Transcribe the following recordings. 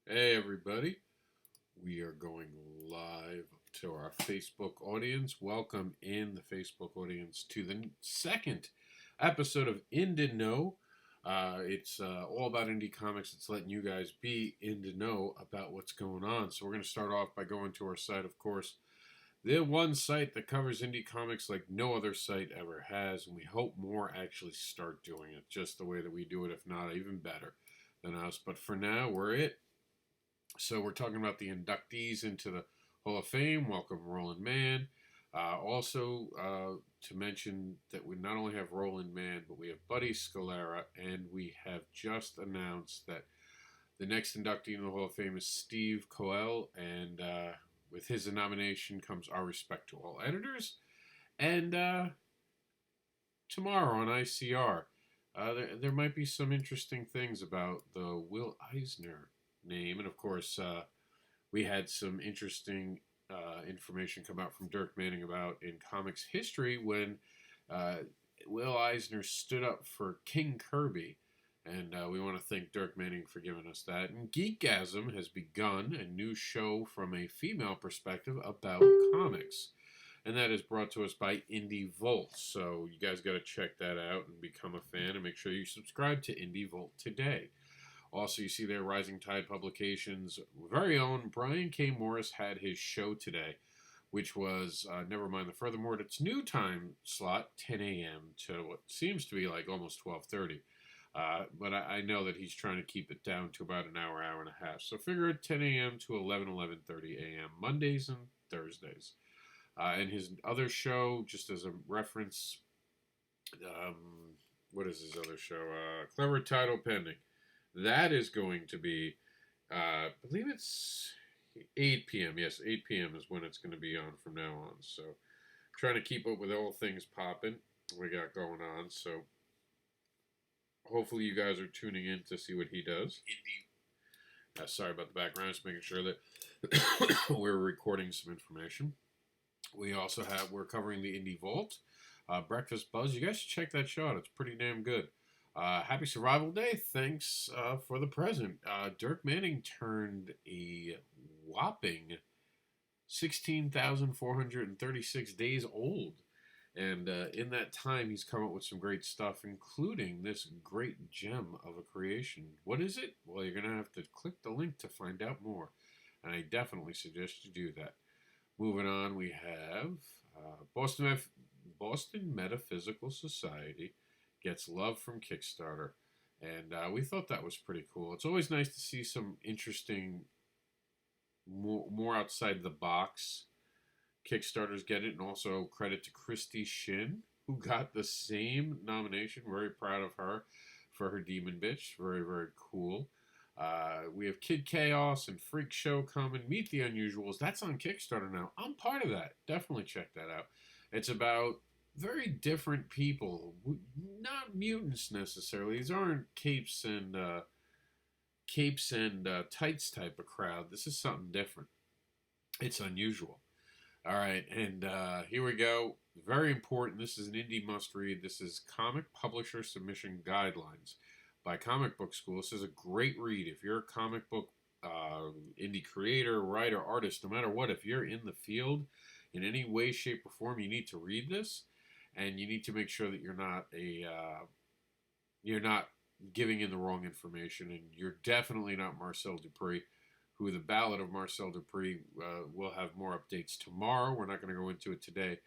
Hey everybody, we are going live to our Facebook audience. Welcome in the Facebook audience to the second episode of INDei Know. It's all about indie comics. It's letting you guys be in to know about what's going on. So we're going to start off by going to our site, of course, the one site that covers indie comics like no other site ever has, and we hope more actually start doing it just the way that we do it, if not even better than us. But for now, we're it. So we're talking about the inductees into the Hall of Fame. Welcome, Roland Mann. Also, to mention that we not only have Roland Mann, but we have Buddy Scalera, and we have just announced that the next inductee in the Hall of Fame is Steve Coel, and with his nomination comes our respect to all editors. And tomorrow on ICR, there might be some interesting things about the Will Eisner name, and of course, we had some interesting information come out from Dirk Manning about in comics history when uh, Will Eisner stood up for King Kirby. And we want to thank Dirk Manning for giving us that. And Geekgasm has begun a new show from a female perspective about comics. And that is brought to us by Indie Volt. So you guys got to check that out and become a fan and make sure you subscribe to Indie Volt today. Also, you see there, Rising Tide Publications' very own Brian K. Morris had his show today, which was, never mind the furthermore, its new time slot, 10 a.m. to what seems to be like almost 12:30. But I know that he's trying to keep it down to about an hour, hour and a half. So figure it 10 a.m. to 11:30 a.m. Mondays and Thursdays. And his other show, just as a reference, um, what is his other show? Clever Title Pending. That is going to be, I believe it's 8 p.m. Yes, 8 p.m. is when it's going to be on from now on. So, trying to keep up with all things popping we got going on. So, hopefully, you guys are tuning in to see what he does. Sorry about the background. Just making sure that we're recording some information. We're covering the Indie Vault, Breakfast Buzz. You guys should check that show out. It's pretty damn good. Happy Survival Day. Thanks for the present. Dirk Manning turned a whopping 16,436 days old. And in that time, he's come up with some great stuff, including this great gem of a creation. What is it? Well, you're going to have to click the link to find out more. And I definitely suggest you do that. Moving on, we have Boston Metaphysical Society gets love from Kickstarter. And we thought that was pretty cool. It's always nice to see some interesting, more outside the box Kickstarters get it. And also credit to Christy Shin, who got the same nomination. Very proud of her for her Demon Bitch. Very, very cool. We have Kid Chaos and Freak Show coming. Meet the Unusuals. That's on Kickstarter now. I'm part of that. Definitely check that out. It's about very different people, not mutants necessarily. These aren't capes and tights type of crowd. This is something different. It's unusual. All right, and here we go. Very important. This is an indie must read. This is Comic Publisher Submission Guidelines by Comic Book School. This is a great read. If you're a comic book indie creator, writer, artist, no matter what, if you're in the field in any way, shape, or form, you need to read this, and you need to make sure that you're not giving in the wrong information, and you're definitely not Marcel Dupree, who the Ballad of Marcel Dupree will have more updates tomorrow. We're not going to go into it today,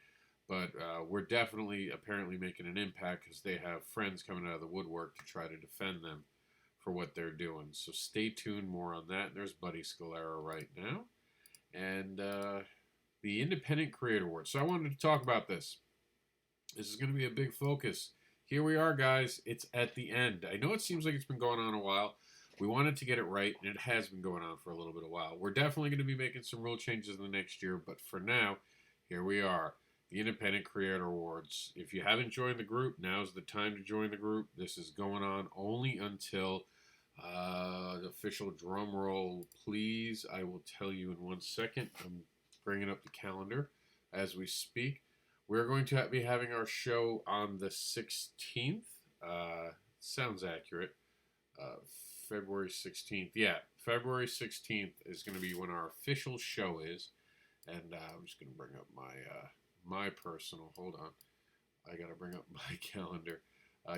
but we're definitely apparently making an impact because they have friends coming out of the woodwork to try to defend them for what they're doing. So stay tuned, more on that. There's Buddy Scalera right now. And the Independent Creator Award. So I wanted to talk about this. This is going to be a big focus. Here we are, guys. It's at the end. I know it seems like it's been going on a while. We wanted to get it right, and it has been going on for a little bit of while. We're definitely going to be making some rule changes in the next year, but for now, here we are, the Independent Creator Awards. If you haven't joined the group, now's the time to join the group. This is going on only until the official drum roll, please. I will tell you in 1 second. I'm bringing up the calendar as we speak. We're going to be having our show on the 16th. Sounds accurate. February 16th. Yeah, February 16th is going to be when our official show is. And I'm just going to bring up my personal. Hold on. I got to bring up my calendar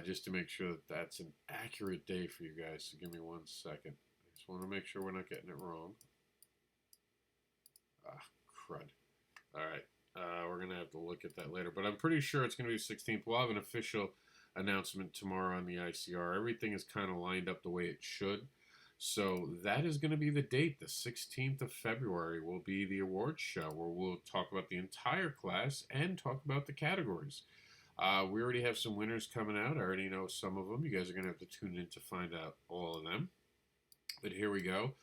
just to make sure that that's an accurate day for you guys. So give me 1 second. I just want to make sure we're not getting it wrong. Ah, crud. All right. We're going to have to look at that later. But I'm pretty sure it's going to be the 16th. We'll have an official announcement tomorrow on the ICR. Everything is kind of lined up the way it should. So that is going to be the date. The 16th of February will be the awards show where we'll talk about the entire class and talk about the categories. We already have some winners coming out. I already know some of them. You guys are going to have to tune in to find out all of them. But here we go.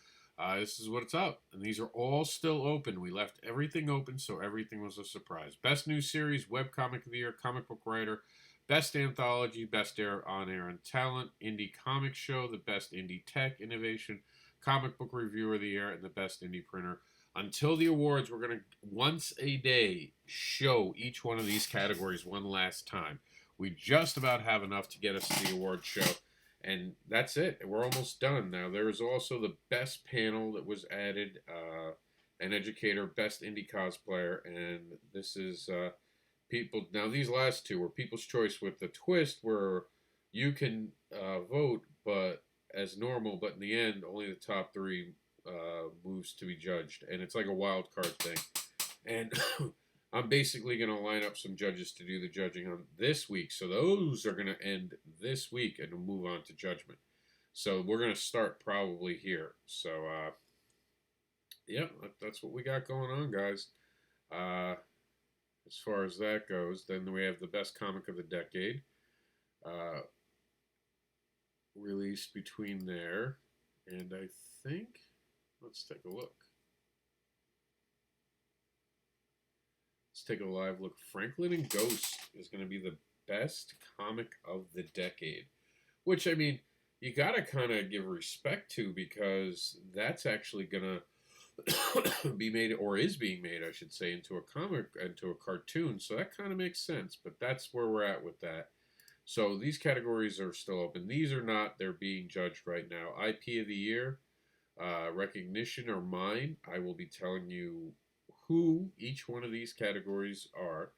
This is what it's up. And these are all still open. We left everything open, so everything was a surprise. Best New Series, Webcomic of the Year, Comic Book Writer, Best Anthology, Best On-Air and Talent, Indie Comic Show, the Best Indie Tech Innovation, Comic Book Reviewer of the Year, and the Best Indie Printer. Until the awards, we're going to, once a day, show each one of these categories one last time. We just about have enough to get us to the award show. And that's it. We're almost done. Now, there is also the best panel that was added, an educator, best indie cosplayer, and this is people. Now, these last two were People's Choice with the twist where you can vote, but as normal, but in the end, only the top three moves to be judged, and it's like a wild card thing. And I'm basically going to line up some judges to do the judging on this week. So those are going to end this week and we'll move on to judgment. So we're going to start probably here. So, yeah, that's what we got going on, guys. As far as that goes, then we have the best comic of the decade released between there. And I think, let's take a look. Let's take a live look. Franklin and Ghost is going to be the best comic of the decade. Which, I mean, you got to kind of give respect to because that's actually going to be made, or is being made, I should say, into a comic, into a cartoon. So that kind of makes sense. But that's where we're at with that. So these categories are still open. These are not. They're being judged right now. IP of the Year, recognition, or mine. I will be telling you who each one of these categories are.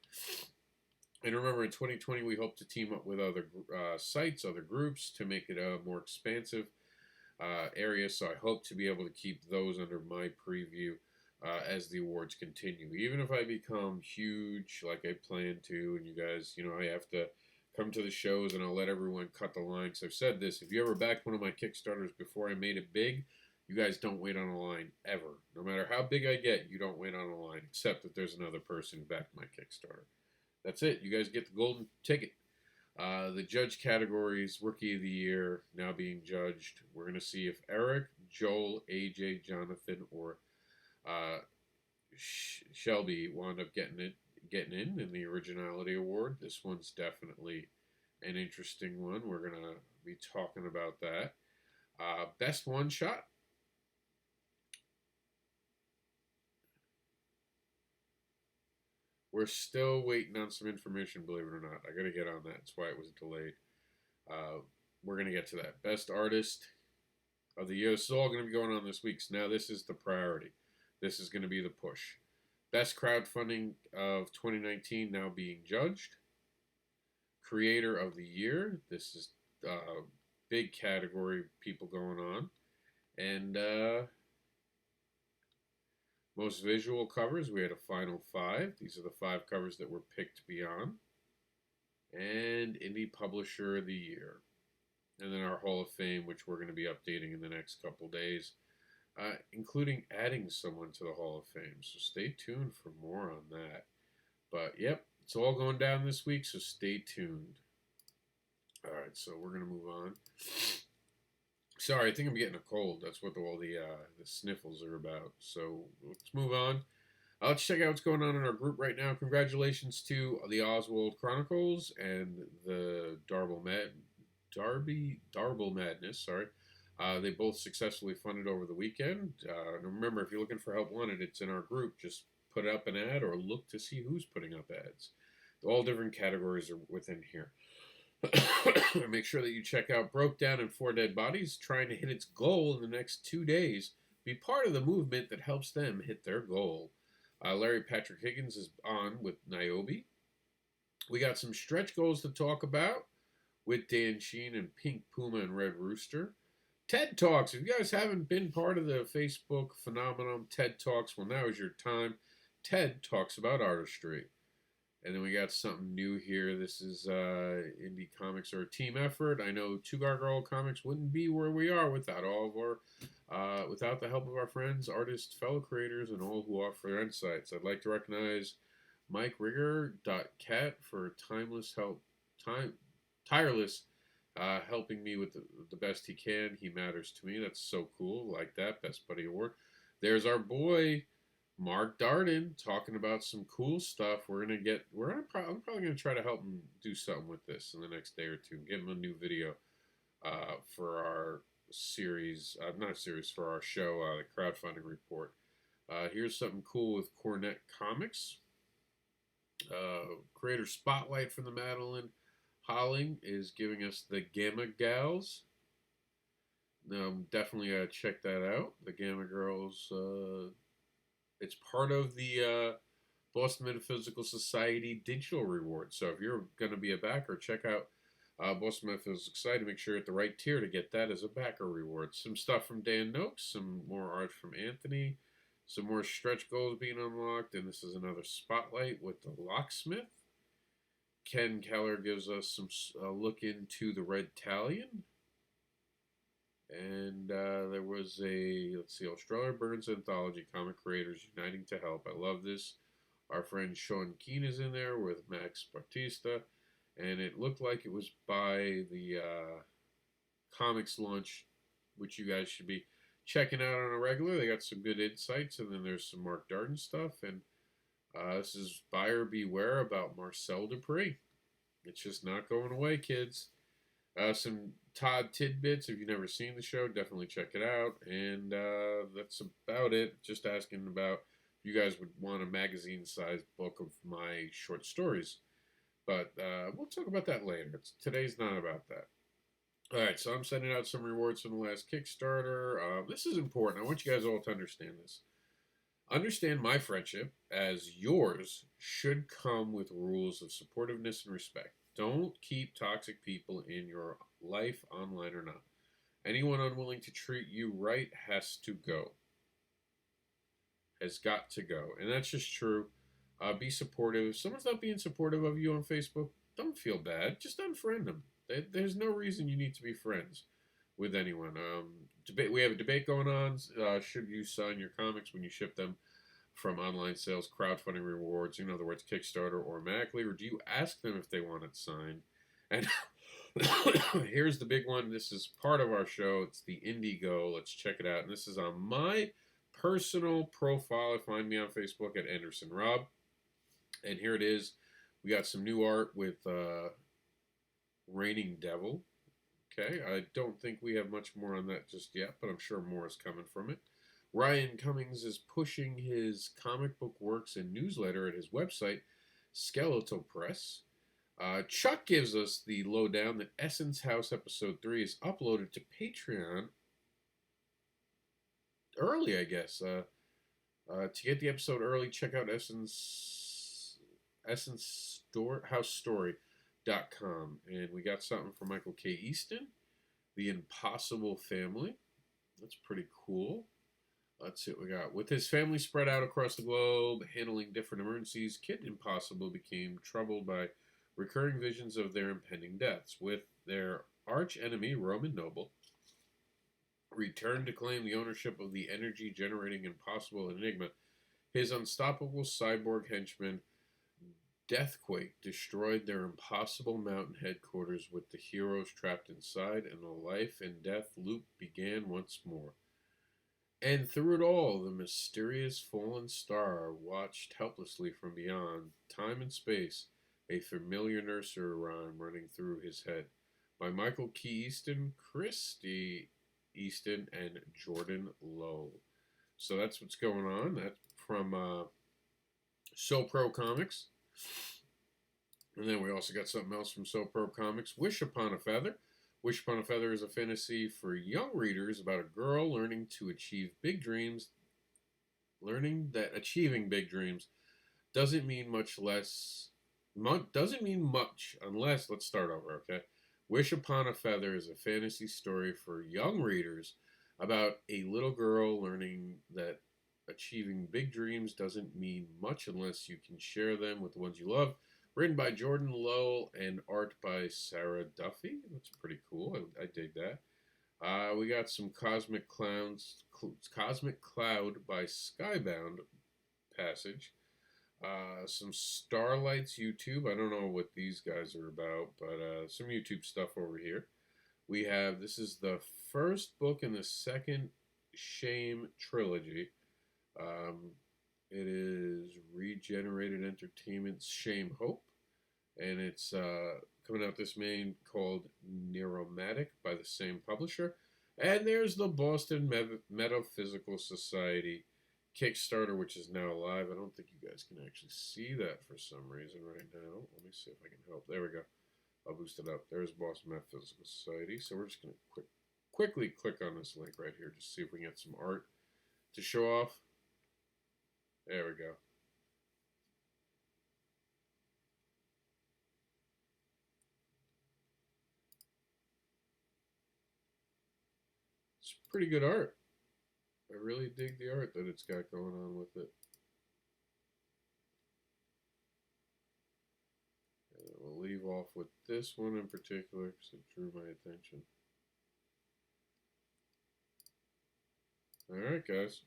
And remember, in 2020, we hope to team up with other sites, other groups, to make it a more expansive area. So I hope to be able to keep those under my preview as the awards continue. Even if I become huge, like I plan to, and you guys, you know, I have to come to the shows and I'll let everyone cut the line. So I've said this, if you ever backed one of my Kickstarters before I made it big, you guys don't wait on a line, ever. No matter how big I get, you don't wait on a line, except that there's another person who backed my Kickstarter. That's it. You guys get the golden ticket. The judge categories, Rookie of the Year, now being judged. We're going to see if Eric, Joel, AJ, Jonathan, or Shelby wound up getting in the Originality Award. This one's definitely an interesting one. We're going to be talking about that. Best One Shot. We're still waiting on some information, believe it or not. I got to get on that. That's why it was delayed. We're going to get to that. Best Artist of the Year. This is all going to be going on this week. So now this is the priority. This is going to be the push. Best Crowdfunding of 2019 now being judged. Creator of the Year. This is a big category of people going on. And most visual covers, we had a final 5. These are the 5 covers that were picked beyond. And Indie Publisher of the Year. And then our Hall of Fame, which we're going to be updating in the next couple days, including adding someone to the Hall of Fame. So stay tuned for more on that. But, yep, it's all going down this week, so stay tuned. All right, so we're going to move on. Sorry, I think I'm getting a cold. That's what all the sniffles are about. So let's move on. Let's check out what's going on in our group right now. Congratulations to the Oswald Chronicles and the Darble Madness. Sorry, they both successfully funded over the weekend. Remember, if you're looking for help wanted, it's in our group. Just put up an ad or look to see who's putting up ads. All different categories are within here. Make sure that you check out Broke Down and Four Dead Bodies, trying to hit its goal in the next 2 days. Be part of the movement that helps them hit their goal. Larry Patrick Higgins is on with Niobe. We got some stretch goals to talk about with Dan Sheen and Pink Puma and Red Rooster. TED Talks. If you guys haven't been part of the Facebook phenomenon, TED Talks, well, now is your time. TED talks about artistry. And then we got something new here. This is indie comics are a team effort. I know Two Gargoyle Comics wouldn't be where we are without all of our, without the help of our friends, artists, fellow creators, and all who offer their insights. I'd like to recognize Mike Rigger.cat for tireless, helping me with the best he can. He matters to me. That's so cool. Like that. Best Buddy Award. There's our boy, Mark Darden, talking about some cool stuff. I'm probably gonna try to help him do something with this in the next day or two. Give him a new video for our series, not series, for our show, the crowdfunding report. Here's something cool with Cornet Comics. Creator Spotlight from the Madeline Holling is giving us the Gamma Gals. Definitely check that out. The Gamma Girls. It's part of the Boston Metaphysical Society digital reward. So if you're going to be a backer, check out Boston Metaphysical Society. Make sure you're at the right tier to get that as a backer reward. Some stuff from Dan Noakes, some more art from Anthony, some more stretch goals being unlocked, and this is another spotlight with the Locksmith. Ken Keller gives us some look into the Red Talion. And there was Australia Burns Anthology, Comic Creators Uniting to Help. I love this. Our friend Sean Keane is in there with Max Bautista. And it looked like it was by the comics launch, which you guys should be checking out on a regular. They got some good insights. And then there's some Mark Darden stuff. And this is Buyer Beware about Marcel Dupree. It's just not going away, kids. Some Todd tidbits. If you've never seen the show, definitely check it out. And that's about it. Just asking about if you guys would want a magazine-sized book of my short stories. But we'll talk about that later. Today's not about that. All right, so I'm sending out some rewards from the last Kickstarter. This is important. I want you guys all to understand this. Understand my friendship as yours should come with rules of supportiveness and respect. Don't keep toxic people in your life, online or not. Anyone unwilling to treat you right has to go. Has got to go. And that's just true. Be supportive. If someone's not being supportive of you on Facebook, don't feel bad. Just unfriend them. There's no reason you need to be friends with anyone. We have a debate going on. Should you sign your comics when you ship them from online sales, crowdfunding rewards, in other words, Kickstarter automatically, or do you ask them if they want it signed? And here's the big one. This is part of our show. It's the Indigo. Let's check it out. And this is on my personal profile. Find me on Facebook at Anderson Rob. And here it is. We got some new art with Raining Devil. Okay, I don't think we have much more on that just yet, but I'm sure more is coming from it. Ryan Cummings is pushing his comic book works and newsletter at his website, Skeletal Press. Chuck gives us the lowdown that Essence House Episode 3 is uploaded to Patreon early, I guess. To get the episode early, check out EssenceHouseStory.com. And we got something from Michael K. Easton, The Impossible Family. That's pretty cool. Let's see what we got. With his family spread out across the globe, handling different emergencies, Kid Impossible became troubled by recurring visions of their impending deaths. With their arch enemy, Roman Noble, returned to claim the ownership of the energy-generating Impossible Enigma, his unstoppable cyborg henchman, Deathquake, destroyed their Impossible Mountain headquarters with the heroes trapped inside, and the life and death loop began once more. And through it all, the mysterious fallen star watched helplessly from beyond time and space, a familiar nursery rhyme running through his head. By Michael K. Easton, Christy Easton, and Jordan Lowe. So that's what's going on. That's from So Pro Comics. And then we also got something else from So Pro Comics, Wish Upon a Feather. Wish Upon a Feather is a fantasy for young readers about a girl learning that achieving big dreams doesn't mean much less doesn't mean much unless, let's start over, okay? Wish Upon a Feather is a fantasy story for young readers about a little girl learning that achieving big dreams doesn't mean much unless you can share them with the ones you love. Written by Jordan Lowell and art by Sarah Duffy. That's pretty cool. I dig that. We got some Cosmic Cloud by Skybound passage. Some Starlights YouTube. I don't know what these guys are about, but some YouTube stuff over here. We have, this is the first book in the second Shame trilogy. Um, it is Regenerated Entertainment's Shame Hope, and it's coming out this May, called Neuromatic by the same publisher. And there's the Boston Metaphysical Society Kickstarter, which is now live. I don't think you guys can actually see that for some reason right now. Let me see if I can help. There we go. I'll boost it up. There's Boston Metaphysical Society. So we're just going to quickly click on this link right here, just see if we can get some art to show off. There we go. It's pretty good art. I really dig the art that it's got going on with it. And we'll leave off with this one in particular because it drew my attention. Alright, guys.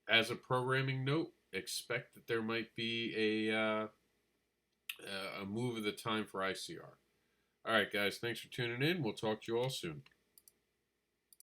as a programming note, expect that there might be a move of the time for ICR. All right, guys, thanks for tuning in. We'll talk to you all soon.